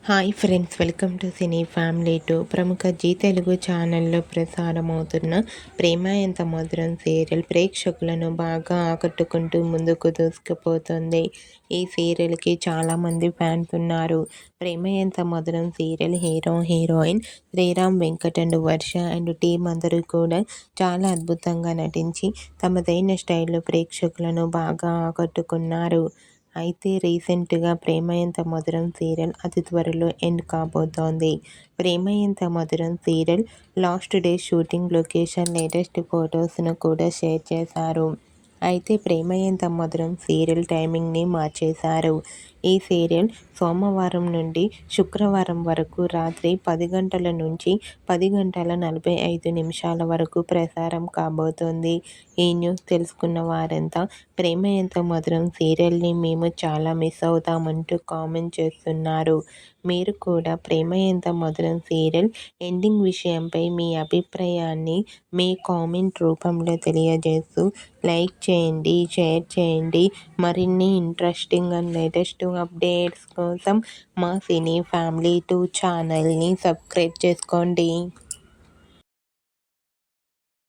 Hi friends, welcome to cine family two. ప్రముఖ G Telugu ఛానల్లో ప్రసారమవుతున్న ప్రేమ Entha Madhuram serial ప్రేక్షకులను బాగా ఆకట్టుకుంటూ ముందుకు దూసుకుపోతుంది. ఈ సీరియల్కి చాలామంది ఫ్యాన్స్ ఉన్నారు. Prema Entha Madhuram serial hero heroine Sriram Venkat and Varsha and team అందరూ కూడా చాలా అద్భుతంగా నటించి తమదైన స్టైల్లో ప్రేక్షకులను బాగా ఆకట్టుకున్నారు. అయితే రీసెంట్గా ప్రేమ ఎంత మధురం సీరియల్ అతి త్వరలో ఎండ్ కాబోతోంది. Prema Entha Madhuram serial last day shooting location latest ఫొటోస్ను కూడా షేర్ చేశారు. అయితే ప్రేమ ఎంత మధురం సీరియల్ టైమింగ్ని మార్చేశారు. ఈ సీరియల్ సోమవారం నుండి శుక్రవారం వరకు రాత్రి 10 గంటల నుంచి 10 గంటల 45 నిమిషాల వరకు ప్రసారం కాబోతోంది. ఈ న్యూస్ తెలుసుకున్న వారంతా ప్రేమ ఎంత మధురం సీరియల్ని మేము చాలా మిస్ అవుతామంటూ కామెంట్ చేస్తున్నారు. మీరు కూడా ప్రేమ ఎంత మధురం సీరియల్ ఎండింగ్ విషయంపై మీ అభిప్రాయాన్ని మీ కామెంట్ రూపంలో తెలియజేస్తూ లైక్ చేయండి, షేర్ చేయండి. మరిన్ని ఇంట్రెస్టింగ్ అండ్ లేటెస్ట్ అప్డేట్స్ కోసం మా సినీ ఫ్యామిలీ 2 ఛానల్ని సబ్స్క్రైబ్ చేసుకోండి.